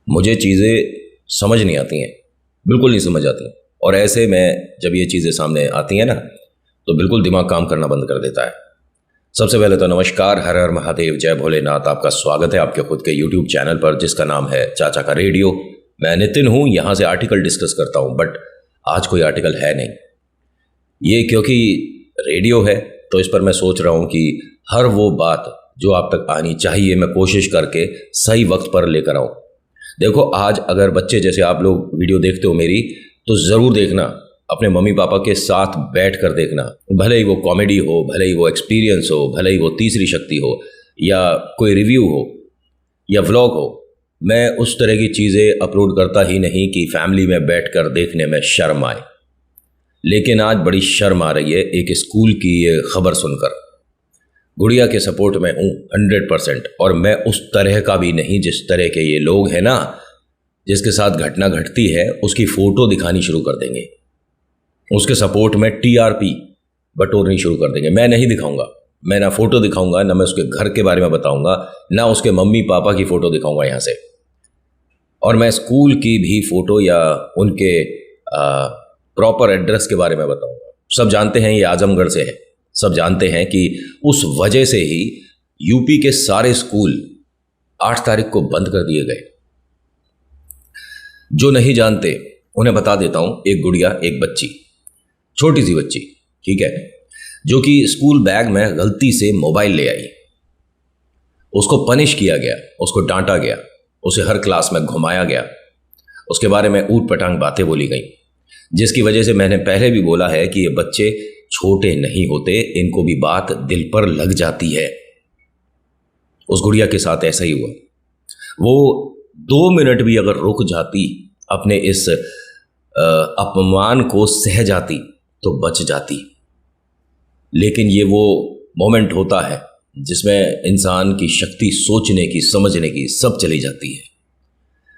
मुझे चीज़ें समझ नहीं आती हैं, बिल्कुल नहीं समझ आती। और ऐसे में जब ये चीज़ें सामने आती हैं ना, तो बिल्कुल दिमाग काम करना बंद कर देता है। सबसे पहले तो नमस्कार, हर हर महादेव, जय भोलेनाथ। आपका स्वागत है आपके खुद के यूट्यूब चैनल पर जिसका नाम है चाचा का रेडियो। मैं नितिन हूँ, यहाँ से आर्टिकल डिस्कस करता हूँ, बट आज कोई आर्टिकल है नहीं। ये क्योंकि रेडियो है तो इस पर मैं सोच रहा हूँ कि हर वो बात जो आप तक आनी चाहिए मैं कोशिश करके सही वक्त पर लेकर आऊँ। देखो, आज अगर बच्चे जैसे आप लोग वीडियो देखते हो मेरी, तो ज़रूर देखना, अपने मम्मी पापा के साथ बैठ कर देखना। भले ही वो कॉमेडी हो, भले ही वो एक्सपीरियंस हो, भले ही वो तीसरी शक्ति हो, या कोई रिव्यू हो, या व्लॉग हो। मैं उस तरह की चीज़ें अपलोड करता ही नहीं कि फैमिली में बैठकर देखने में शर्म आए। लेकिन आज बड़ी शर्म आ रही है एक स्कूल की ये खबर सुनकर। गुड़िया के सपोर्ट में हूँ 100%, और मैं उस तरह का भी नहीं जिस तरह के ये लोग हैं ना, जिसके साथ घटना घटती है उसकी फ़ोटो दिखानी शुरू कर देंगे, उसके सपोर्ट में टीआरपी बटोरनी शुरू कर देंगे। मैं नहीं दिखाऊंगा, मैं ना फ़ोटो दिखाऊंगा, ना मैं उसके घर के बारे में बताऊंगा, ना उसके मम्मी पापा की फ़ोटो दिखाऊंगा यहाँ से। और मैं स्कूल की भी फ़ोटो या उनके प्रॉपर एड्रेस के बारे में बताऊंगा। सब जानते हैं ये आजमगढ़ से है, सब जानते हैं कि उस वजह से ही यूपी के सारे स्कूल 8 तारीख को बंद कर दिए गए। जो नहीं जानते उन्हें बता देता हूं। एक गुड़िया, एक बच्ची, छोटी सी बच्ची, ठीक है, जो कि स्कूल बैग में गलती से मोबाइल ले आई। उसको पनिश किया गया, उसको डांटा गया, उसे हर क्लास में घुमाया गया, उसके बारे में ऊट पटांग बातें बोली गई, जिसकी वजह से मैंने पहले भी बोला है कि ये बच्चे छोटे नहीं होते, इनको भी बात दिल पर लग जाती है। उस गुड़िया के साथ ऐसा ही हुआ। वो 2 मिनट भी अगर रुक जाती, अपने इस अपमान को सह जाती, तो बच जाती। लेकिन ये वो मोमेंट होता है जिसमें इंसान की शक्ति सोचने की, समझने की सब चली जाती है।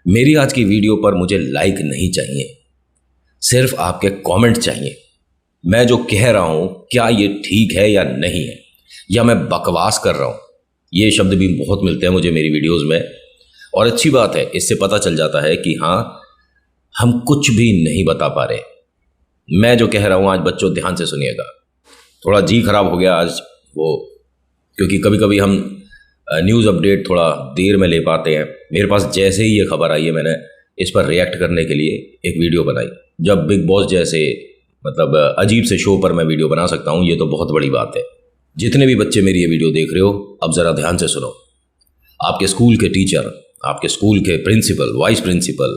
मेरी आज की वीडियो पर मुझे लाइक नहीं चाहिए, सिर्फ आपके कमेंट चाहिए। मैं जो कह रहा हूं क्या ये ठीक है या नहीं है, या मैं बकवास कर रहा हूं। ये शब्द भी बहुत मिलते हैं मुझे मेरी वीडियोस में, और अच्छी बात है, इससे पता चल जाता है कि हाँ, हम कुछ भी नहीं बता पा रहे। मैं जो कह रहा हूं आज बच्चों ध्यान से सुनिएगा। थोड़ा जी खराब हो गया आज वो, क्योंकि कभी कभी हम न्यूज़ अपडेट थोड़ा देर में ले पाते हैं। मेरे पास जैसे ही ये खबर आई है, मैंने इस पर रिएक्ट करने के लिए एक वीडियो बनाई। जब बिग बॉस जैसे मतलब अजीब से शो पर मैं वीडियो बना सकता हूँ, ये तो बहुत बड़ी बात है। जितने भी बच्चे मेरी ये वीडियो देख रहे हो, अब ज़रा ध्यान से सुनो। आपके स्कूल के टीचर, आपके स्कूल के प्रिंसिपल, वाइस प्रिंसिपल,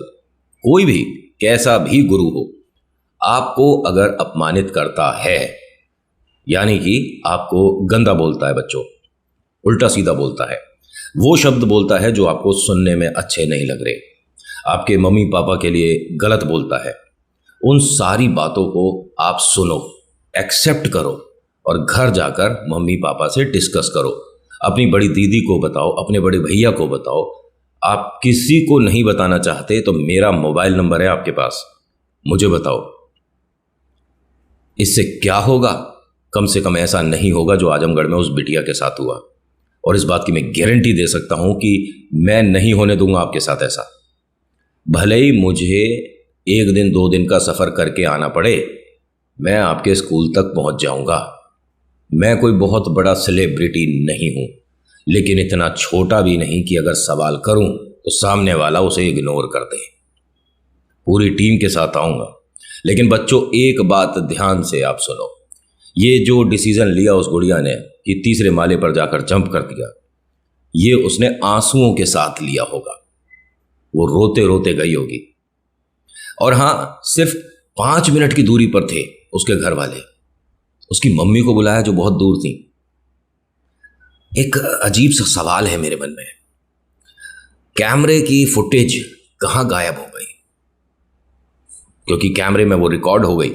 कोई भी कैसा भी गुरु हो, आपको अगर अपमानित करता है, यानी कि आपको गंदा बोलता है, बच्चों उल्टा सीधा बोलता है, वो शब्द बोलता है जो आपको सुनने में अच्छे नहीं लग रहे, आपके मम्मी पापा के लिए गलत बोलता है, उन सारी बातों को आप सुनो, एक्सेप्ट करो, और घर जाकर मम्मी पापा से डिस्कस करो। अपनी बड़ी दीदी को बताओ, अपने बड़े भैया को बताओ। आप किसी को नहीं बताना चाहते तो मेरा मोबाइल नंबर है आपके पास, मुझे बताओ। इससे क्या होगा? कम से कम ऐसा नहीं होगा जो आजमगढ़ में उस बिटिया के साथ हुआ। और इस बात की मैं गारंटी दे सकता हूं कि मैं नहीं होने दूंगा आपके साथ ऐसा। भले ही मुझे 1 दिन 2 दिन का सफ़र करके आना पड़े, मैं आपके स्कूल तक पहुंच जाऊंगा। मैं कोई बहुत बड़ा सेलिब्रिटी नहीं हूं, लेकिन इतना छोटा भी नहीं कि अगर सवाल करूं तो सामने वाला उसे इग्नोर कर दे। पूरी टीम के साथ आऊंगा। लेकिन बच्चों, एक बात ध्यान से आप सुनो। ये जो डिसीजन लिया उस गुड़िया ने कि तीसरे माले पर जाकर जंप कर दिया, ये उसने आंसुओं के साथ लिया होगा। वो रोते रोते गई होगी। और हाँ, सिर्फ 5 मिनट की दूरी पर थे उसके घर वाले। उसकी मम्मी को बुलाया जो बहुत दूर थी। एक अजीब सा सवाल है मेरे मन में, कैमरे की फुटेज कहाँ गायब हो गई? क्योंकि कैमरे में वो रिकॉर्ड हो गई।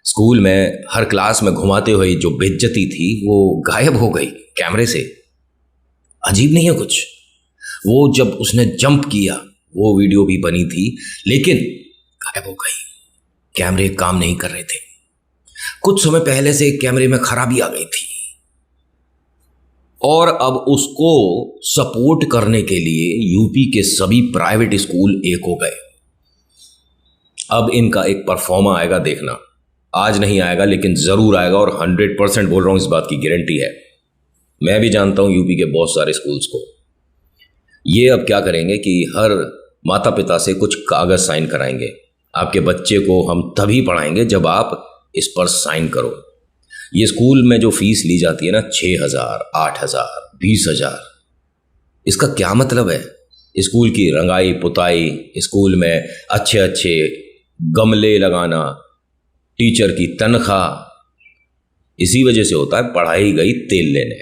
स्कूल में हर क्लास में घुमाते हुए जो बेइज्जती थी वो गायब हो गई कैमरे से। अजीब नहीं है कुछ? वो जब उसने जंप किया वो वीडियो भी बनी थी, लेकिन गायब हो गई। कैमरे काम नहीं कर रहे थे। कुछ समय पहले से कैमरे में खराबी आ गई थी। और अब उसको सपोर्ट करने के लिए यूपी के सभी प्राइवेट स्कूल एक हो गए। अब इनका एक परफॉर्मा आएगा, देखना। आज नहीं आएगा लेकिन ज़रूर आएगा, और 100% बोल रहा हूँ, इस बात की गारंटी है। मैं भी जानता हूँ यूपी के बहुत सारे स्कूल्स को। ये अब क्या करेंगे कि हर माता पिता से कुछ कागज़ साइन कराएंगे। आपके बच्चे को हम तभी पढ़ाएंगे जब आप इस पर साइन करो। ये स्कूल में जो फीस ली जाती है ना, 6,000, 8,000, 20,000, इसका क्या मतलब है? स्कूल की रंगाई पुताई, स्कूल में अच्छे अच्छे गमले लगाना, टीचर की तनख्वाह, इसी वजह से होता है पढ़ाई गई तेल लेने,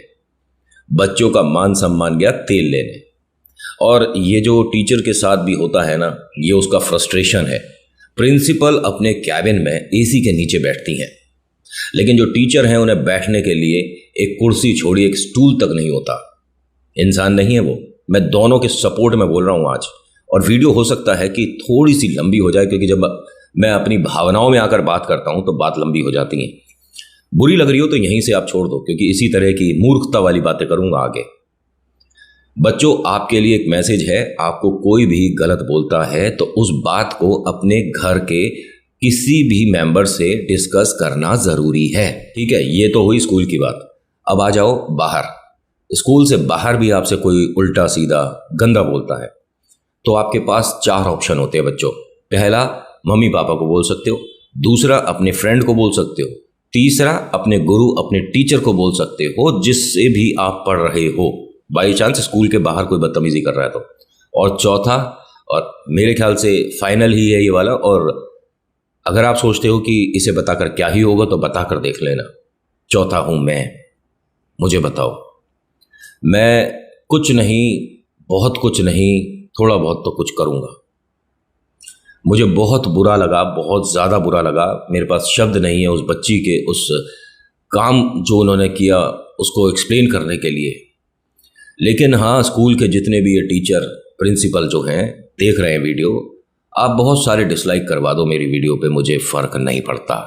बच्चों का मान सम्मान गया तेल लेने। और ये जो टीचर के साथ भी होता है ना, ये उसका फ्रस्ट्रेशन है। प्रिंसिपल अपने कैबिन में एसी के नीचे बैठती हैं, लेकिन जो टीचर हैं उन्हें बैठने के लिए एक कुर्सी छोड़ी एक स्टूल तक नहीं होता। इंसान नहीं है वो। मैं दोनों के सपोर्ट में बोल रहा हूँ आज। और वीडियो हो सकता है कि थोड़ी सी लंबी हो जाए, क्योंकि जब मैं अपनी भावनाओं में आकर बात करता हूँ तो बात लंबी हो जाती है। बुरी लग रही हो तो यहीं से आप छोड़ दो, क्योंकि इसी तरह की मूर्खता वाली बातें करूँगा आगे। बच्चों, आपके लिए एक मैसेज है। आपको कोई भी गलत बोलता है तो उस बात को अपने घर के किसी भी मेंबर से डिस्कस करना ज़रूरी है, ठीक है? ये तो हुई स्कूल की बात। अब आ जाओ बाहर। स्कूल से बाहर भी आपसे कोई उल्टा सीधा गंदा बोलता है तो आपके पास 4 ऑप्शन होते हैं बच्चों। पहला, मम्मी पापा को बोल सकते हो। दूसरा, अपने फ्रेंड को बोल सकते हो। तीसरा, अपने गुरु अपने टीचर को बोल सकते हो जिससे भी आप पढ़ रहे हो, बाई चांस स्कूल के बाहर कोई बदतमीजी कर रहा है तो। और चौथा, और मेरे ख्याल से फाइनल ही है ये वाला, और अगर आप सोचते हो कि इसे बताकर क्या ही होगा तो बताकर देख लेना। चौथा हूं मैं। मुझे बताओ, मैं कुछ नहीं, बहुत कुछ नहीं, थोड़ा बहुत तो कुछ करूंगा। मुझे बहुत बुरा लगा, बहुत ज़्यादा बुरा लगा। मेरे पास शब्द नहीं है उस बच्ची के उस काम जो उन्होंने किया उसको एक्सप्लेन करने के लिए। लेकिन हाँ, स्कूल के जितने भी ये टीचर प्रिंसिपल जो हैं देख रहे हैं वीडियो, आप बहुत सारे डिसलाइक करवा दो मेरी वीडियो पे, मुझे फ़र्क नहीं पड़ता,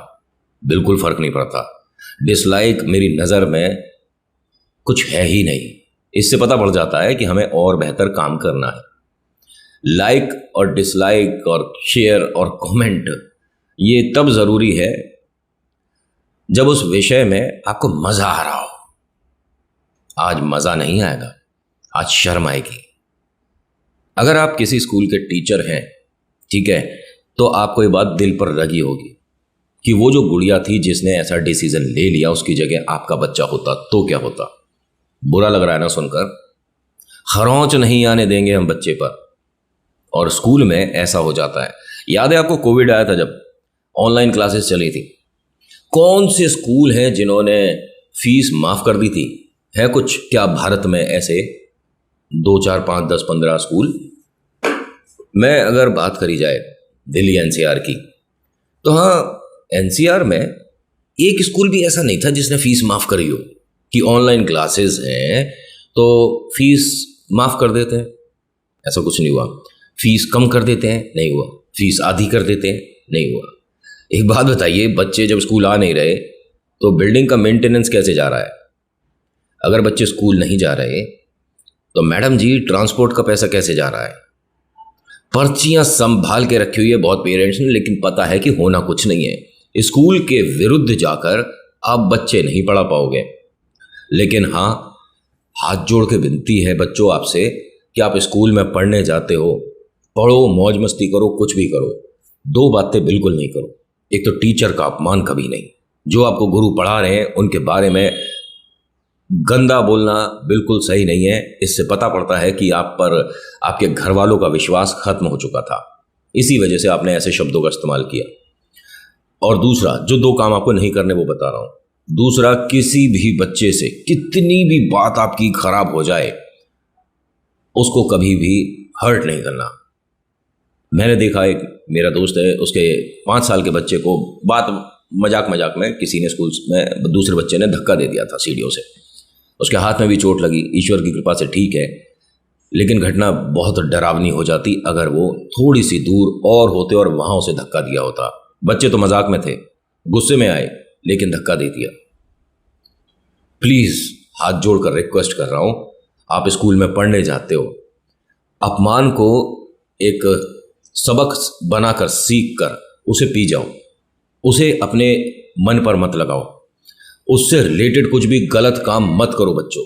बिल्कुल फ़र्क नहीं पड़ता। डिसलाइक मेरी नज़र में कुछ है ही नहीं। इससे पता पड़ जाता है कि हमें और बेहतर काम करना है। लाइक और डिसलाइक और शेयर और कमेंट ये तब ज़रूरी है जब उस विषय में आपको मज़ा आ रहा हो। आज मज़ा नहीं आएगा, आज शर्म आएगी। अगर आप किसी स्कूल के टीचर हैं, ठीक है, तो आपको ये बात दिल पर लगी होगी कि वो जो गुड़िया थी जिसने ऐसा डिसीजन ले लिया, उसकी जगह आपका बच्चा होता तो क्या होता। बुरा लग रहा है ना सुनकर? खरोंच नहीं आने देंगे हम बच्चे पर। और स्कूल में ऐसा हो जाता है। याद है आपको कोविड आया था जब ऑनलाइन क्लासेस चली थी? कौन से स्कूल हैं जिन्होंने फीस माफ कर दी थी? है कुछ क्या भारत में ऐसे 2, 4, 5, 10, 15 स्कूल? मैं अगर बात करी जाए दिल्ली एनसीआर की, तो हाँ, एनसीआर में एक स्कूल भी ऐसा नहीं था जिसने फीस माफ करी हो कि ऑनलाइन क्लासेस हैं तो फीस माफ कर देते हैं। ऐसा कुछ नहीं हुआ। फीस कम कर देते हैं, नहीं हुआ। फीस आधी कर देते हैं, नहीं हुआ। एक बात बताइए, बच्चे जब स्कूल आ नहीं रहे तो बिल्डिंग का मेंटेनेंस कैसे जा रहा है? अगर बच्चे स्कूल नहीं जा रहे तो मैडम जी ट्रांसपोर्ट का पैसा कैसे जा रहा है? पर्चियां संभाल के रखी हुई है बहुत पेरेंट्स ने, लेकिन पता है कि होना कुछ नहीं है। स्कूल के विरुद्ध जाकर आप बच्चे नहीं पढ़ा पाओगे। लेकिन हाँ, हाथ जोड़ के विनती है बच्चों आपसे कि आप स्कूल में पढ़ने जाते हो, पढ़ो, मौज मस्ती करो, कुछ भी करो। 2 बातें बिल्कुल नहीं करो। एक तो टीचर का अपमान कभी नहीं। जो आपको गुरु पढ़ा रहे हैं उनके बारे में गंदा बोलना बिल्कुल सही नहीं है। इससे पता पड़ता है कि आप पर आपके घर वालों का विश्वास खत्म हो चुका था, इसी वजह से आपने ऐसे शब्दों का इस्तेमाल किया। और दूसरा, जो 2 काम आपको नहीं करने वो बता रहा हूं। दूसरा, किसी भी बच्चे से कितनी भी बात आपकी खराब हो जाए उसको कभी भी हर्ट नहीं करना। मैंने देखा, एक मेरा दोस्त है, उसके 5 साल के बच्चे को बात मजाक मजाक में किसी ने स्कूल में दूसरे बच्चे ने धक्का दे दिया था सीढ़ियों से। उसके हाथ में भी चोट लगी, ईश्वर की कृपा से ठीक है। लेकिन घटना बहुत डरावनी हो जाती अगर वो थोड़ी सी दूर और होते और वहां उसे धक्का दिया होता। बच्चे तो मजाक में थे, गुस्से में आए, लेकिन धक्का दे दिया। प्लीज हाथ जोड़कर रिक्वेस्ट कर रहा हूं, आप स्कूल में पढ़ने जाते हो, अपमान को एक सबक बनाकर सीख कर उसे पी जाओ, उसे अपने मन पर मत लगाओ, उससे रिलेटेड कुछ भी गलत काम मत करो बच्चों।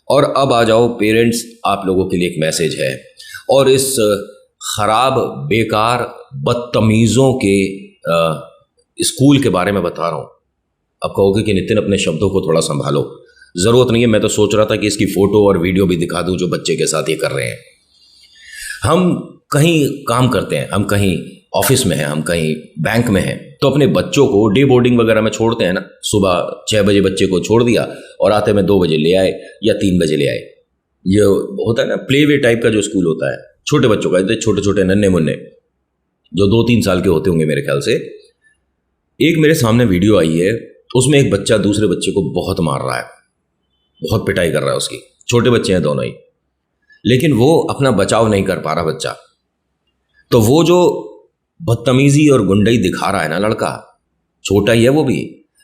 और अब आ जाओ पेरेंट्स, आप लोगों के लिए एक मैसेज है, और इस खराब बेकार बदतमीज़ों के स्कूल के बारे में बता रहा हूँ। अब कहोगे कि नितिन अपने शब्दों को थोड़ा संभालो, ज़रूरत नहीं है, मैं तो सोच रहा था कि इसकी फ़ोटो और वीडियो भी दिखा दूँ जो बच्चे के साथ ये कर रहे हैं। हम कहीं काम करते हैं, हम कहीं ऑफिस में हैं, हम कहीं बैंक में हैं, तो अपने बच्चों को डे बोर्डिंग वगैरह में छोड़ते हैं ना। सुबह 6 बजे बच्चे को छोड़ दिया और आते में 2 बजे ले आए या 3 बजे ले आए। ये होता है ना प्ले वे टाइप का जो स्कूल होता है, छोटे बच्चों का, छोटे छोटे नन्हे मुन्ने जो 2-3 साल के होते होंगे मेरे ख्याल से। एक मेरे सामने वीडियो आई है, उसमें एक बच्चा दूसरे बच्चे को बहुत मार रहा है, बहुत पिटाई कर रहा है उसकी। छोटे बच्चे हैं दोनों ही, लेकिन वो अपना बचाव नहीं कर पा रहा बच्चा। तो वो जो बदतमीजी और गुंडई दिखा रहा है ना लड़का, छोटा ही है वो भी,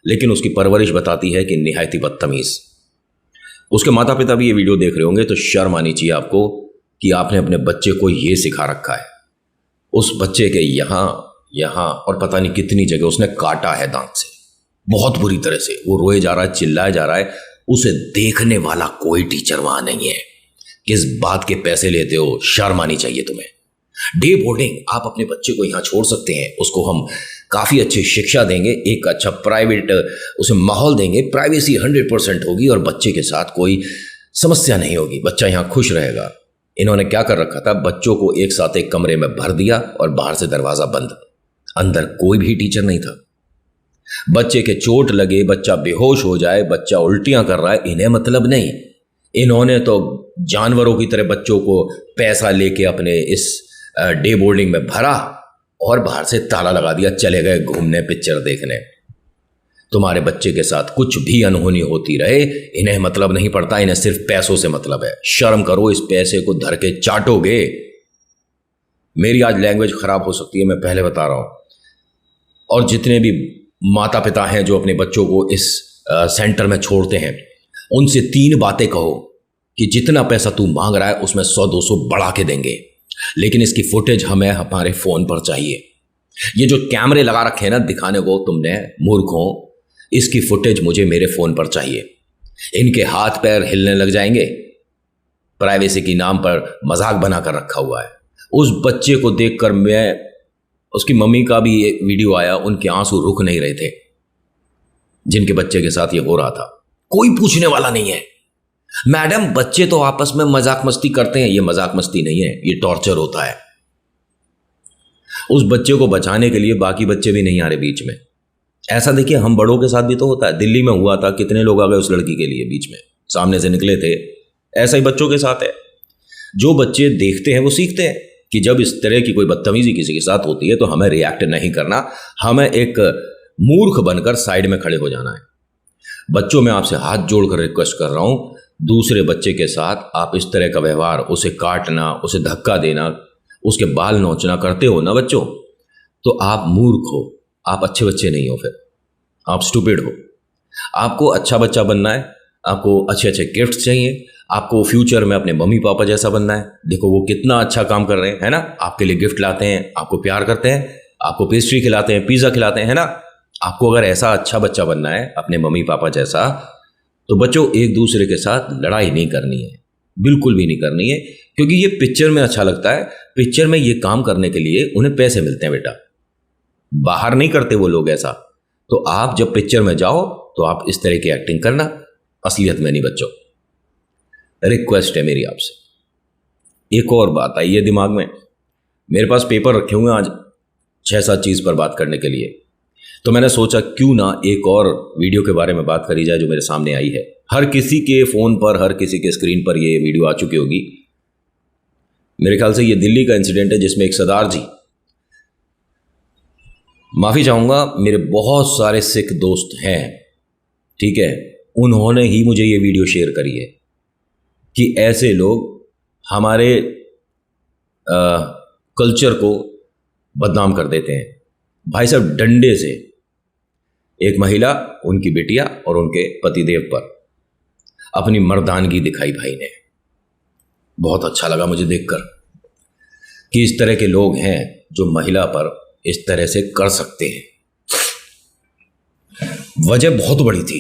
लेकिन उसकी परवरिश बताती है कि निहायत ही बदतमीज। उसके माता पिता भी ये वीडियो देख रहे होंगे, तो शर्म आनी चाहिए आपको कि आपने अपने बच्चे को ये सिखा रखा है। उस बच्चे के यहाँ और पता नहीं कितनी जगह उसने काटा है दांत से, बहुत बुरी तरह से। वो रोए जा रहा है, चिल्लाया जा रहा है, उसे देखने वाला कोई टीचर वहां नहीं है। किस बात के पैसे लेते हो, शर्म आनी चाहिए तुम्हें। डे बोर्डिंग, आप अपने बच्चे को यहाँ छोड़ सकते हैं, उसको हम काफ़ी अच्छी शिक्षा देंगे, एक अच्छा प्राइवेट उसे माहौल देंगे, प्राइवेसी 100% होगी और बच्चे के साथ कोई समस्या नहीं होगी, बच्चा यहाँ खुश रहेगा। इन्होंने क्या कर रखा था, बच्चों को एक साथ एक कमरे में भर दिया और बाहर से दरवाज़ा बंद, अंदर कोई भी टीचर नहीं था। बच्चे के चोट लगे, बच्चा बेहोश हो जाए, बच्चा उल्टियाँ कर रहा है, इन्हें मतलब नहीं। इन्होंने तो जानवरों की तरह बच्चों को पैसा लेके अपने इस डे बोर्डिंग में भरा और बाहर से ताला लगा दिया, चले गए घूमने, पिक्चर देखने। तुम्हारे बच्चे के साथ कुछ भी अनहोनी होती रहे, इन्हें मतलब नहीं पड़ता, इन्हें सिर्फ पैसों से मतलब है। शर्म करो, इस पैसे को धर के चाटोगे। मेरी आज लैंग्वेज खराब हो सकती है, मैं पहले बता रहा हूं। और जितने भी माता पिता हैं जो अपने बच्चों को इस सेंटर में छोड़ते हैं, उनसे 3 बातें कहो कि जितना पैसा तू मांग रहा है उसमें 100-200 बढ़ा के देंगे, लेकिन इसकी फुटेज हमें हमारे फोन पर चाहिए। ये जो कैमरे लगा रखे हैं ना दिखाने को तुमने मूर्खों, इसकी फुटेज मुझे मेरे फोन पर चाहिए। इनके हाथ पैर हिलने लग जाएंगे, प्राइवेसी के नाम पर मजाक बना कर रखा हुआ है। उस बच्चे को देखकर मैं, उसकी मम्मी का भी एक वीडियो आया, उनके आंसू रुक नहीं रहे थे जिनके बच्चे के साथ ये हो रहा था। कोई पूछने वाला नहीं है। मैडम, बच्चे तो आपस में मजाक मस्ती करते हैं, ये मजाक मस्ती नहीं है, ये टॉर्चर होता है। उस बच्चे को बचाने के लिए बाकी बच्चे भी नहीं आ रहे बीच में। ऐसा देखिए, हम बड़ों के साथ भी तो होता है। दिल्ली में हुआ था, कितने लोग आ गए उस लड़की के लिए बीच में, सामने से निकले थे। ऐसा ही बच्चों के साथ है। जो बच्चे देखते हैं वो सीखते हैं कि जब इस तरह की कोई बदतमीजी किसी के साथ होती है तो हमें रिएक्ट नहीं करना, हमें एक मूर्ख बनकर साइड में खड़े हो जाना है। बच्चों, में आपसे हाथ जोड़कर रिक्वेस्ट कर रहा हूं, दूसरे बच्चे के साथ आप इस तरह का व्यवहार, उसे काटना, उसे धक्का देना, उसके बाल नोचना करते हो ना बच्चों, तो आप मूर्ख हो, आप अच्छे बच्चे नहीं हो, फिर आप स्टूपिड हो। आपको अच्छा बच्चा बनना है, आपको अच्छे अच्छे गिफ्ट चाहिए, आपको फ्यूचर में अपने मम्मी पापा जैसा बनना है। देखो वो कितना अच्छा काम कर रहे हैं, है ना, आपके लिए गिफ्ट लाते हैं, आपको प्यार करते हैं, आपको पेस्ट्री खिलाते हैं, पिज़्ज़ा खिलाते हैं, है ना। आपको अगर ऐसा अच्छा बच्चा बनना है अपने मम्मी पापा जैसा, तो बच्चों एक दूसरे के साथ लड़ाई नहीं करनी है, बिल्कुल भी नहीं करनी है, क्योंकि ये पिक्चर में अच्छा लगता है। पिक्चर में ये काम करने के लिए उन्हें पैसे मिलते हैं बेटा, बाहर नहीं करते वो लोग ऐसा। तो आप जब पिक्चर में जाओ तो आप इस तरह की एक्टिंग करना, असलियत में नहीं बच्चों। रिक्वेस्ट है मेरी आपसे। एक और बात आई है दिमाग में, मेरे पास पेपर रखे हुए हैं आज 6-7 चीज़ पर बात करने के लिए, तो मैंने सोचा क्यों ना एक और वीडियो के बारे में बात करी जाए जो मेरे सामने आई है। हर किसी के फ़ोन पर, हर किसी के स्क्रीन पर ये वीडियो आ चुकी होगी। मेरे ख्याल से ये दिल्ली का इंसिडेंट है जिसमें एक सरदार जी, माफ़ी चाहूँगा, मेरे बहुत सारे सिख दोस्त हैं, ठीक है, उन्होंने ही मुझे ये वीडियो शेयर करी है कि ऐसे लोग हमारे कल्चर को बदनाम कर देते हैं। भाई साहब, डंडे से एक महिला, उनकी बेटिया और उनके पतिदेव पर, अपनी मर्दानगी दिखाई भाई ने। बहुत अच्छा लगा मुझे देखकर कि इस तरह के लोग हैं जो महिला पर इस तरह से कर सकते हैं। वजह बहुत बड़ी थी,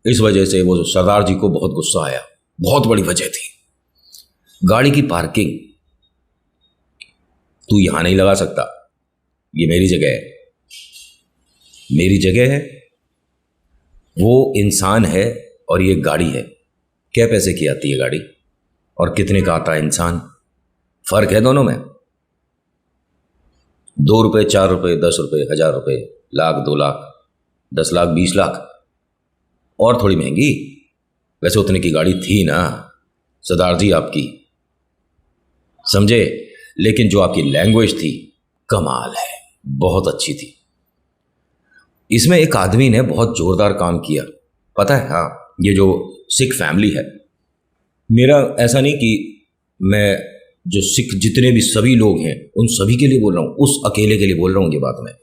इस वजह से वो सरदार जी को बहुत गुस्सा आया। बहुत बड़ी वजह थी, गाड़ी की पार्किंग तू यहां नहीं लगा सकता, ये मेरी जगह है, मेरी जगह है। वो इंसान है और ये गाड़ी है। क्या पैसे की आती है गाड़ी और कितने का आता है इंसान? फर्क है दोनों में। 2 रुपए, 4 रुपए, 10 रुपए, 1000 रुपए, लाख, 2 लाख, 10 लाख, 20 लाख, और थोड़ी महंगी। वैसे उतने की गाड़ी थी ना सरदार जी आपकी, समझे? लेकिन जो आपकी लैंग्वेज थी कमाल है, बहुत अच्छी थी। इसमें एक आदमी ने बहुत जोरदार काम किया, पता है? हाँ, ये जो सिख फैमिली है, मेरा ऐसा नहीं कि मैं जो सिख जितने भी सभी लोग हैं उन सभी के लिए बोल रहा हूँ, उस अकेले के लिए बोल रहा हूँ ये बात मैं।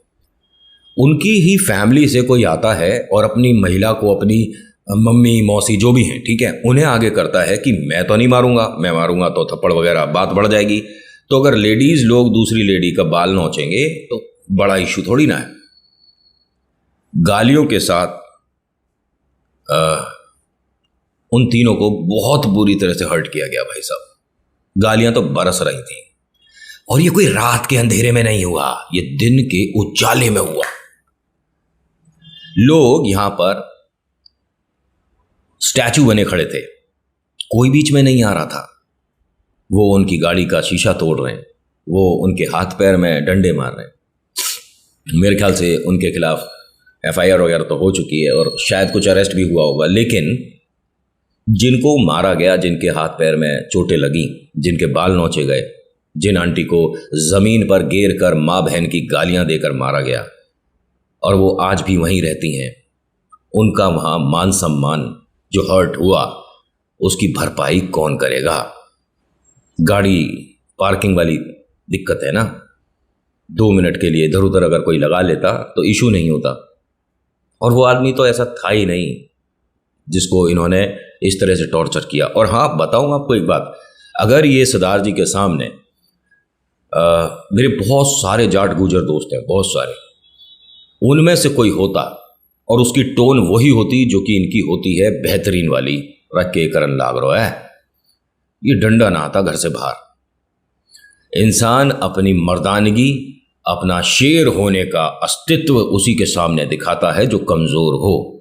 उनकी ही फैमिली से कोई आता है और अपनी महिला को, अपनी मम्मी मौसी जो भी हैं, ठीक है, उन्हें आगे करता है कि मैं तो नहीं मारूंगा, मैं मारूंगा तो थप्पड़ वगैरह बात बढ़ जाएगी। तो अगर लेडीज लोग दूसरी लेडी का बाल नोचेंगे तो बड़ा इशू थोड़ी ना है। गालियों के साथ उन तीनों को बहुत बुरी तरह से हर्ट किया गया भाई साहब। गालियां तो बरस रही थी, और ये कोई रात के अंधेरे में नहीं हुआ, ये दिन के उजाले में हुआ। लोग यहां पर स्टैचू बने खड़े थे, कोई बीच में नहीं आ रहा था। वो उनकी गाड़ी का शीशा तोड़ रहे हैं, वो उनके हाथ पैर में डंडे मार रहे हैं। मेरे ख्याल से उनके खिलाफ FIR वगैरह तो हो चुकी है और शायद कुछ अरेस्ट भी हुआ होगा। लेकिन जिनको मारा गया, जिनके हाथ पैर में चोटें लगी, जिनके बाल नोचे गए, जिन आंटी को जमीन पर गिर कर माँ बहन की गालियां देकर मारा गया और वो आज भी वहीं रहती हैं, उनका वहां मान सम्मान जो हर्ट हुआ उसकी भरपाई कौन करेगा? गाड़ी पार्किंग वाली दिक्कत है ना, 2 मिनट के लिए इधर उधर अगर कोई लगा लेता तो इशू नहीं होता। और वो आदमी तो ऐसा था ही नहीं जिसको इन्होंने इस तरह से टॉर्चर किया। और हाँ, बताऊँ आपको एक बात, अगर ये सरदार जी के सामने मेरे बहुत सारे जाट गुजर दोस्त हैं, बहुत सारे, उनमें से कोई होता और उसकी टोन वही होती जो कि इनकी होती है, बेहतरीन वाली, रख के करन लाग रहा है, ये डंडा ना आता घर से बाहर। इंसान अपनी मर्दानगी, अपना शेर होने का अस्तित्व उसी के सामने दिखाता है जो कमजोर हो।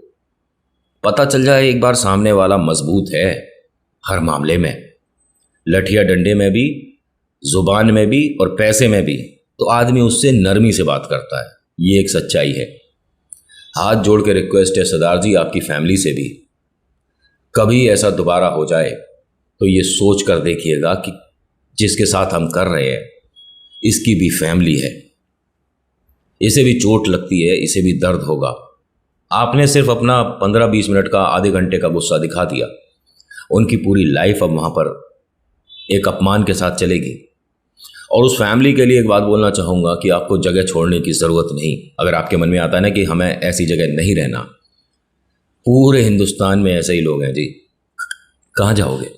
पता चल जाए एक बार सामने वाला मजबूत है हर मामले में, लठिया डंडे में भी, जुबान में भी और पैसे में भी, तो आदमी उससे नरमी से बात करता है। ये एक सच्चाई है। हाथ जोड़ के रिक्वेस्ट है सरदार जी आपकी फैमिली से भी, कभी ऐसा दोबारा हो जाए तो ये सोच कर देखिएगा कि जिसके साथ हम कर रहे हैं इसकी भी फैमिली है, इसे भी चोट लगती है, इसे भी दर्द होगा। आपने सिर्फ अपना 15-20 मिनट का, आधे घंटे का गुस्सा दिखा दिया, उनकी पूरी लाइफ अब वहाँ पर एक अपमान के साथ चलेगी। और उस फैमिली के लिए एक बात बोलना चाहूँगा कि आपको जगह छोड़ने की ज़रूरत नहीं। अगर आपके मन में आता है ना कि हमें ऐसी जगह नहीं रहना, पूरे हिंदुस्तान में ऐसे ही लोग हैं जी, कहाँ जाओगे?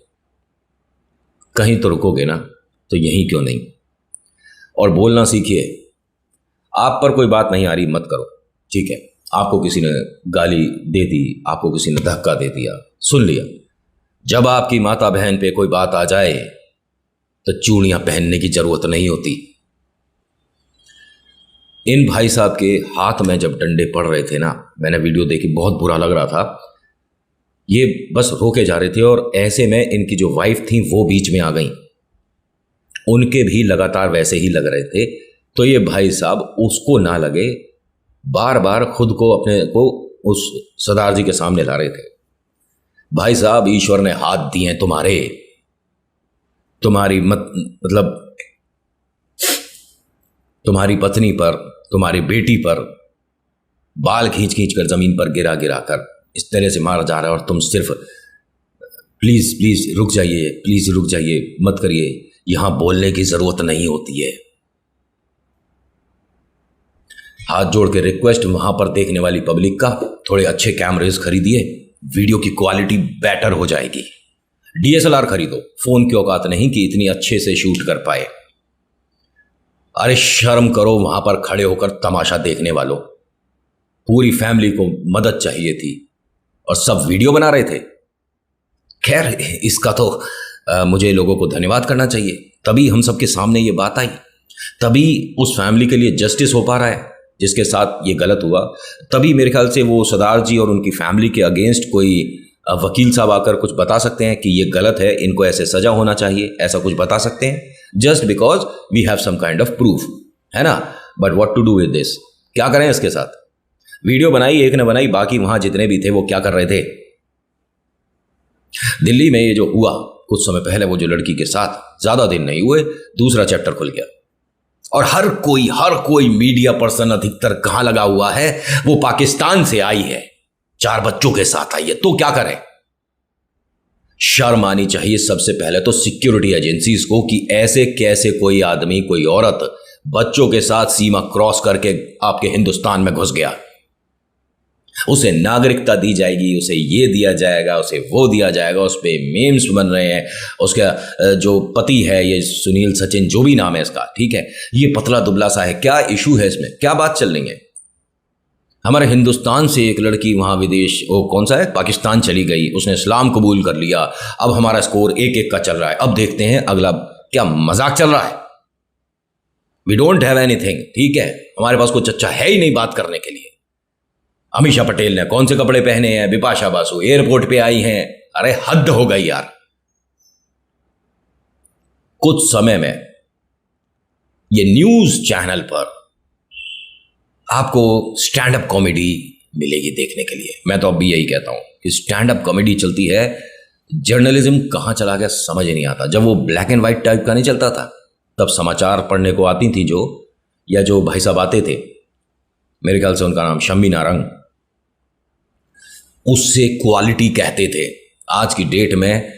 कहीं तो रुकोगे ना, तो यहीं क्यों नहीं? और बोलना सीखिए। आप पर कोई बात नहीं आ रही, मत करो, ठीक है? आपको किसी ने गाली दे दी, आपको किसी ने धक्का दे दिया, सुन लिया। जब आपकी माता बहन पे कोई बात आ जाए तो चूड़ियां पहनने की जरूरत नहीं होती। इन भाई साहब के हाथ में जब डंडे पड़ रहे थे ना, मैंने वीडियो देखी, बहुत बुरा लग रहा था। ये बस रोके जा रहे थे और ऐसे में इनकी जो वाइफ थी वो बीच में आ गई, उनके भी लगातार वैसे ही लग रहे थे। तो ये भाई साहब उसको ना लगे, बार बार खुद को, अपने को उस सरदार जी के सामने ला रहे थे। भाई साहब, ईश्वर ने हाथ दिए तुम्हारे, तुम्हारी मतलब तुम्हारी पत्नी पर, तुम्हारी बेटी पर बाल खींच खींच कर जमीन पर गिरा गिरा कर इस तरह से मारा जा रहा है और तुम सिर्फ प्लीज प्लीज रुक जाइए, प्लीज रुक जाइए, मत करिए, यहां बोलने की जरूरत नहीं होती है। हाथ जोड़ के रिक्वेस्ट वहां पर देखने वाली पब्लिक का, थोड़े अच्छे कैमरेज खरीदिए वीडियो की क्वालिटी बेटर हो जाएगी। डीएसएलआर खरीदो, फोन की औकात नहीं कि इतनी अच्छे से शूट कर पाए। अरे शर्म करो वहां पर खड़े होकर तमाशा देखने वालों, पूरी फैमिली को मदद चाहिए थी और सब वीडियो बना रहे थे। खैर इसका तो मुझे लोगों को धन्यवाद करना चाहिए, तभी हम सबके सामने ये बात आई, तभी उस फैमिली के लिए जस्टिस हो पा रहा है जिसके साथ ये गलत हुआ। तभी मेरे ख्याल से वो सरदार जी और उनकी फैमिली के अगेंस्ट कोई वकील साहब आकर कुछ बता सकते हैं कि ये गलत है, इनको ऐसे सजा होना चाहिए, ऐसा कुछ बता सकते हैं, just because we have some kind of proof, है ना। But what to do with this, क्या करें इसके साथ। वीडियो बनाई, एक ने बनाई, बाकी वहां जितने भी थे वो क्या कर रहे थे। दिल्ली में ये जो हुआ कुछ समय पहले, वो जो लड़की के साथ, ज्यादा दिन नहीं हुए दूसरा चैप्टर खुल गया और हर कोई मीडिया पर्सन अधिकतर कहां लगा हुआ है, वो पाकिस्तान से आई है, 4 बच्चों के साथ आई है, तो क्या करें। शर्म आनी चाहिए सबसे पहले तो सिक्योरिटी एजेंसीज को कि ऐसे कैसे कोई आदमी, कोई औरत बच्चों के साथ सीमा क्रॉस करके आपके हिंदुस्तान में घुस गया। उसे नागरिकता दी जाएगी, उसे ये दिया जाएगा, उसे वो दिया जाएगा, उस पर मेम्स बन रहे हैं। उसका जो पति है, ये सुनील सचिन जो भी नाम है इसका, ठीक है, ये पतला दुबला सा है, क्या इशू है इसमें, क्या बात चल रही है। हमारे हिंदुस्तान से एक लड़की वहां विदेश, वो कौन सा है, पाकिस्तान चली गई, उसने इस्लाम कबूल कर लिया, अब हमारा स्कोर 1-1 का चल रहा है। अब देखते हैं अगला, क्या मजाक चल रहा है। वी डोंट हैव एनीथिंग, ठीक है, हमारे पास कुछ अच्छा है ही नहीं बात करने के लिए। अमीषा पटेल ने कौन से कपड़े पहने हैं, बिपाशा बासु एयरपोर्ट पे आई हैं, अरे हद हो गई यार। कुछ समय में ये न्यूज चैनल पर आपको स्टैंड अप कॉमेडी मिलेगी देखने के लिए। मैं तो अब भी यही कहता हूं कि स्टैंड अप कॉमेडी चलती है, जर्नलिज्म कहां चला गया समझ ही नहीं आता। जब वो ब्लैक एंड व्हाइट टाइप का नहीं चलता था, तब समाचार पढ़ने को आती थी जो, या जो भाई साहब आते थे, मेरे ख्याल से उनका नाम शम्मी नारंग, उससे क्वालिटी कहते थे। आज की डेट में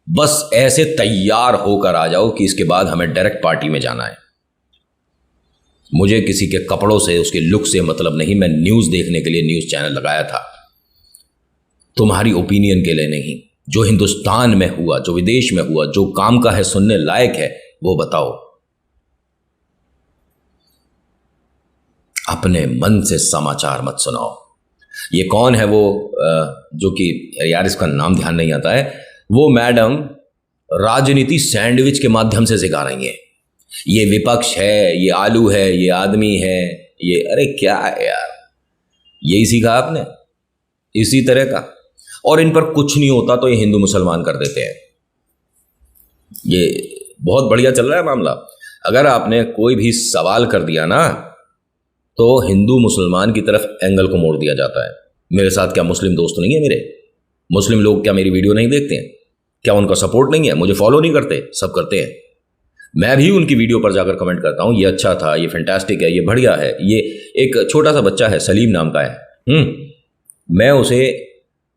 बस ऐसे तैयार होकर आ जाओ कि इसके बाद हमें डायरेक्ट पार्टी में जाना है। मुझे किसी के कपड़ों से, उसके लुक से मतलब नहीं, मैं न्यूज देखने के लिए न्यूज चैनल लगाया था, तुम्हारी ओपिनियन के लिए नहीं। जो हिंदुस्तान में हुआ, जो विदेश में हुआ, जो काम का है, सुनने लायक है, वो बताओ। अपने मन से समाचार मत सुनाओ। ये कौन है वो जो कि, यार इसका नाम ध्यान नहीं आता है, वो मैडम राजनीति सैंडविच के माध्यम से सिखा रही है। ये विपक्ष है, ये आलू है, ये आदमी है, ये, अरे क्या है यार, यही सीखा आपने इसी तरह का। और इन पर कुछ नहीं होता तो ये हिंदू मुसलमान कर देते हैं। ये बहुत बढ़िया चल रहा है मामला। अगर आपने कोई भी सवाल कर दिया ना, तो हिंदू मुसलमान की तरफ एंगल को मोड़ दिया जाता है। मेरे साथ क्या मुस्लिम दोस्त नहीं है मेरे? मुस्लिम लोग क्या मेरी वीडियो नहीं देखते हैं? क्या उनका सपोर्ट नहीं है? मुझे फॉलो नहीं करते? सब करते हैं। मैं भी उनकी वीडियो पर जाकर कमेंट करता हूँ, ये अच्छा था, ये फैंटास्टिक है, ये बढ़िया है। ये एक छोटा सा बच्चा है, सलीम नाम का है, मैं उसे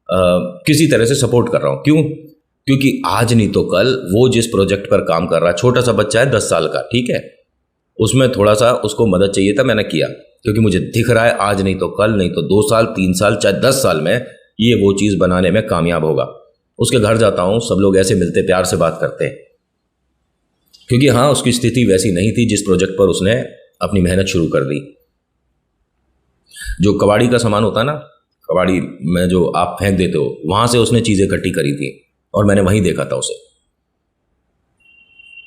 किसी तरह से सपोर्ट कर रहा हूँ। क्यों? क्योंकि आज नहीं तो कल वो जिस प्रोजेक्ट पर काम कर रहा है, छोटा सा बच्चा है 10 साल का, ठीक है, उसमें थोड़ा सा उसको मदद चाहिए था, मैंने किया, क्योंकि मुझे दिख रहा है आज नहीं तो कल, नहीं तो 2 साल 3 साल चाहे 10 साल में ये वो चीज़ बनाने में कामयाब होगा। उसके घर जाता हूँ, सब लोग ऐसे मिलते, प्यार से बात करते हैं, क्योंकि हाँ उसकी स्थिति वैसी नहीं थी जिस प्रोजेक्ट पर उसने अपनी मेहनत शुरू कर दी। जो कबाड़ी का सामान होता है ना, कबाड़ी में जो आप फेंक देते हो, वहाँ से उसने चीज़ें इकट्ठी करी थी और मैंने वहीं देखा था उसे।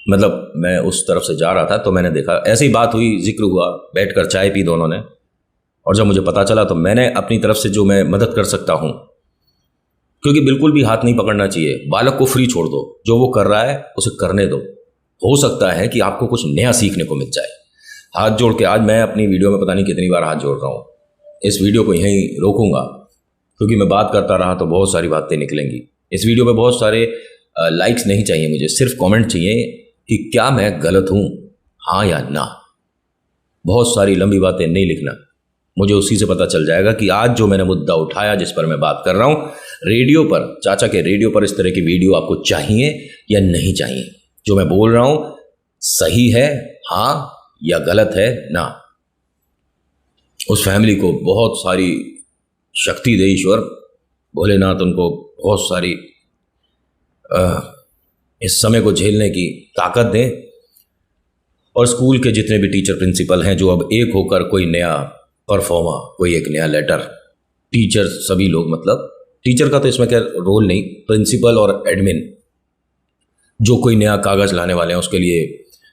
मतलब मैं उस तरफ से जा रहा था तो मैंने देखा, ऐसे ही बात हुई, जिक्र हुआ, बैठकर चाय पी दोनों ने, और जब मुझे पता चला तो मैंने अपनी तरफ से जो मैं मदद कर सकता हूँ, क्योंकि बिल्कुल भी हाथ नहीं पकड़ना चाहिए, बालक को फ्री छोड़ दो, जो वो कर रहा है उसे करने दो, हो सकता है कि आपको कुछ नया सीखने को मिल जाए। हाथ जोड़ के, आज मैं अपनी वीडियो में पता नहीं कितनी बार हाथ जोड़ रहा हूँ, इस वीडियो को यहीं रोकूंगा, क्योंकि मैं बात करता रहा तो बहुत सारी बातें निकलेंगी। इस वीडियो में बहुत सारे लाइक्स नहीं चाहिए मुझे, सिर्फ कमेंट चाहिए कि क्या मैं गलत हूँ, हाँ या ना। बहुत सारी लंबी बातें नहीं लिखना, मुझे उसी से पता चल जाएगा कि आज जो मैंने मुद्दा उठाया, जिस पर मैं बात कर रहा हूँ, रेडियो पर, चाचा के रेडियो पर, इस तरह की वीडियो आपको चाहिए या नहीं चाहिए। जो मैं बोल रहा हूँ सही है हाँ या गलत है ना। उस फैमिली को बहुत सारी शक्ति दे ईश्वर, भोलेनाथ उनको बहुत सारी इस समय को झेलने की ताकत दें, और स्कूल के जितने भी टीचर प्रिंसिपल हैं जो अब एक होकर कोई नया परफॉर्मा, कोई एक नया लेटर, टीचर सभी लोग, मतलब टीचर का तो इसमें क्या रोल नहीं, प्रिंसिपल और एडमिन जो कोई नया कागज़ लाने वाले हैं उसके लिए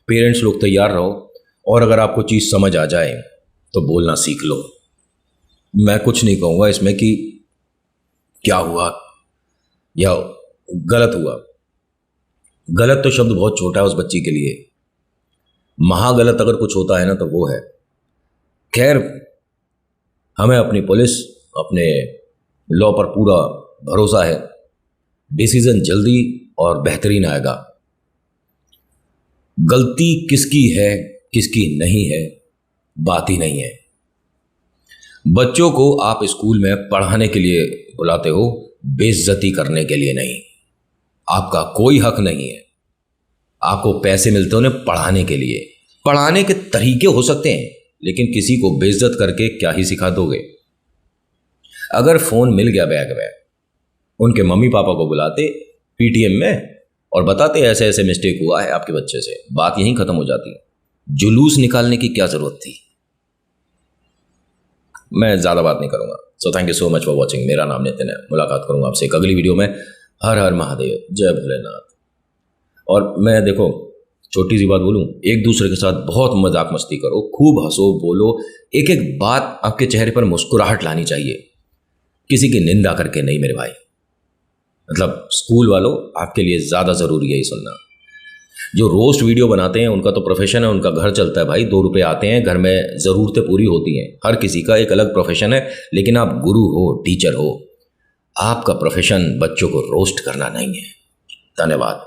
पेरेंट्स लोग तैयार रहो। और अगर आपको चीज़ समझ आ जाए तो बोलना सीख लो। मैं कुछ नहीं कहूँगा इसमें कि क्या हुआ या गलत हुआ। गलत तो शब्द बहुत छोटा है उस बच्ची के लिए, महागलत अगर कुछ होता है ना तो वो है। खैर, हमें अपनी पुलिस, अपने लॉ पर पूरा भरोसा है, डिसीजन जल्दी और बेहतरीन आएगा। गलती किसकी है किसकी नहीं है बात ही नहीं है। बच्चों को आप स्कूल में पढ़ाने के लिए बुलाते हो, बेइज्जती करने के लिए नहीं। आपका कोई हक नहीं है, आपको पैसे मिलते हो उन्हें पढ़ाने के लिए। पढ़ाने के तरीके हो सकते हैं, लेकिन किसी को बेइज्जत करके क्या ही सिखा दोगे। अगर फोन मिल गया बैग में, उनके मम्मी पापा को बुलाते पीटीएम में और बताते ऐसे ऐसे मिस्टेक हुआ है आपके बच्चे से, बात यहीं खत्म हो जाती। जुलूस निकालने की क्या जरूरत थी। मैं ज्यादा बात नहीं करूंगा। So thank you so much for watching. मेरा नाम नितिन है। मुलाकात करूंगा आपसे एक अगली वीडियो में। हर हर महादेव, जय भोलेनाथ। और मैं देखो छोटी सी बात बोलूं, एक दूसरे के साथ बहुत मजाक मस्ती करो, खूब हंसो, बोलो। एक एक बात आपके चेहरे पर मुस्कुराहट लानी चाहिए, किसी की निंदा करके नहीं मेरे भाई। मतलब स्कूल वालों, आपके लिए ज़्यादा ज़रूरी है ये सुनना। जो रोस्ट वीडियो बनाते हैं उनका तो प्रोफेशन है, उनका घर चलता है भाई, 2 रुपए आते हैं, घर में ज़रूरतें पूरी होती हैं। हर किसी का एक अलग प्रोफेशन है, लेकिन आप गुरु हो, टीचर हो, आपका प्रोफेशन बच्चों को रोस्ट करना नहीं है। धन्यवाद।